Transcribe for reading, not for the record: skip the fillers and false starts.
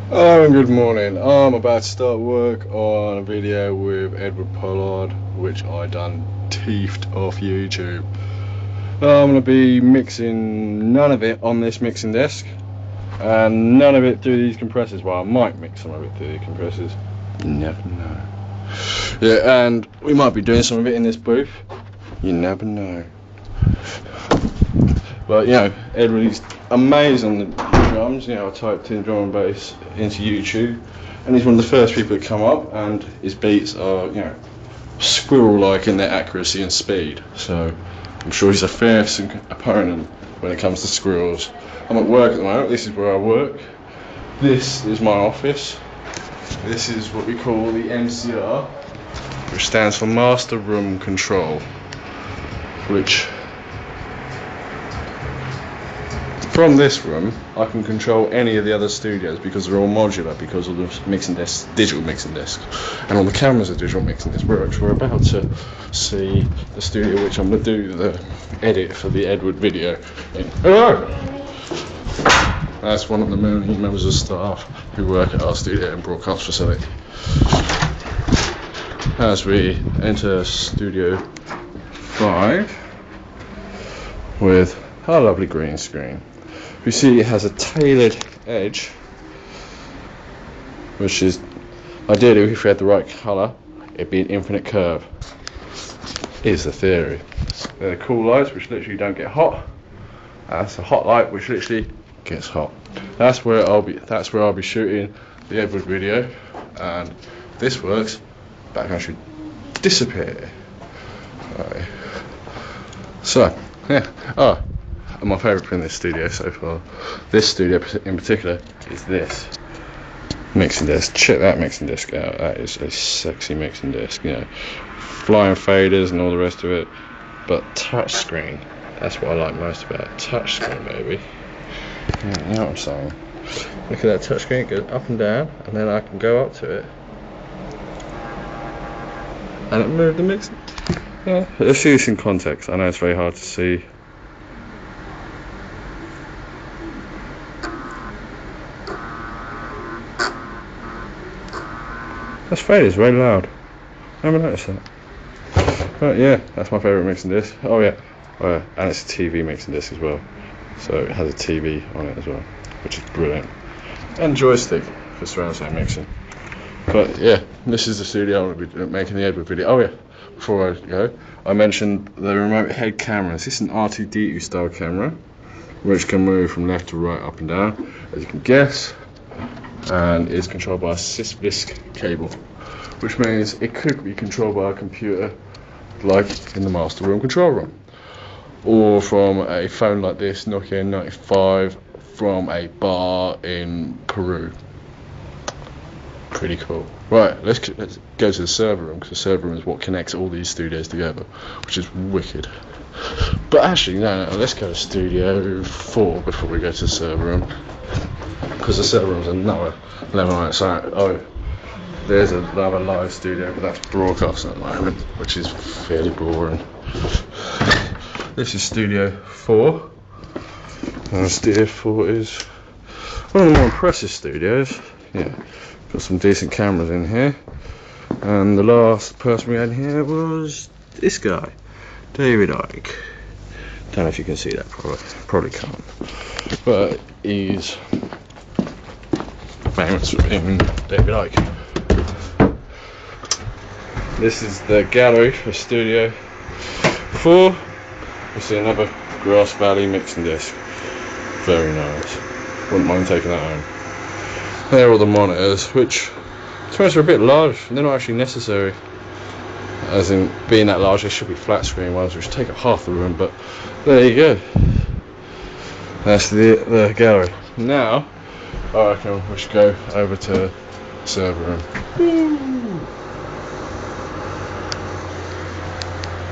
Good morning. I'm about to start work on a video with Edward Pollard, which I done teethed off YouTube. I'm going to be mixing none of it on this mixing desk, and none of it through these compressors. Well, I might mix some of it through the compressors. You never know. Yeah, and we might be doing some of it in this booth. You never know. But, Edward, he's amazing on the drums. I typed in drum and bass into YouTube, and he's one of the first people to come up, and his beats are, squirrel-like in their accuracy and speed. So, I'm sure he's a fierce opponent when it comes to squirrels. I'm at work at the moment. This is where I work. This is my office. This is what we call the MCR, which stands for Master Room Control, which from this room I can control any of the other studios because they're all modular because of the mixing desk, digital mixing desk, and all the cameras are digital mixing desk. We're about to see the studio which I'm going to do the edit for the Edward video in. Hello! That's one of the many members of staff who work at our studio and broadcast facility. As we enter Studio 5 with our lovely green screen, we see it has a tailored edge, which is ideally, if we had the right colour, it'd be an infinite curve. Is the theory. They're cool lights which literally don't get hot. That's a hot light which literally gets hot. That's where I'll be shooting the Edward video, and this works. Background should disappear. Right. So yeah. And my favourite thing in this studio so far, this studio in particular, is this mixing desk. Check that mixing desk out. That is a sexy mixing desk. Flying faders and all the rest of it. But touchscreen, that's what I like most about it. Touchscreen, baby. You know what I'm saying? Look at that touchscreen. It goes up and down, and then I can go up to it, and it moved the mix. Yeah. Let's see this in context. I know it's very hard to see. That's fade is very loud. I never noticed that. But yeah, that's my favourite mixing disc. Oh yeah, and it's a TV mixing disc as well. So it has a TV on it as well, which is brilliant. And joystick for surround sound mixing. But yeah, this is the studio I'm going to be making the Edward video. Oh yeah, before I go, I mentioned the remote head cameras. This is an R2D2 style camera, which can move from left to right, up and down, as you can guess, and is controlled by a sysvisc cable, which means it could be controlled by a computer, like in the master room control room, or from a phone like this, Nokia 95, from a bar in Peru. Pretty cool. Right, let's go to the server room, because the server room is what connects all these studios together, which is wicked. But actually, no, let's go to Studio 4 before we go to the server room, because the server room's another level on its own. Oh, there's another live studio, but that's broadcasting at the moment, which is fairly boring. This is Studio 4, and Studio 4 is one of the more impressive studios. Yeah, got some decent cameras in here, and the last person we had here was this guy, David Icke. Don't know if you can see that, probably can't, but he's famous for being David Icke. This is the gallery for Studio 4. You see another Grass Valley mixing disc. Very nice. Wouldn't mind taking that home. There are all the monitors, which to be honest are a bit large. They're not actually necessary. As in being that large, they should be flat screen ones, which take up half the room. But there you go. That's the gallery. Now I reckon we should go over to the server room. Woo!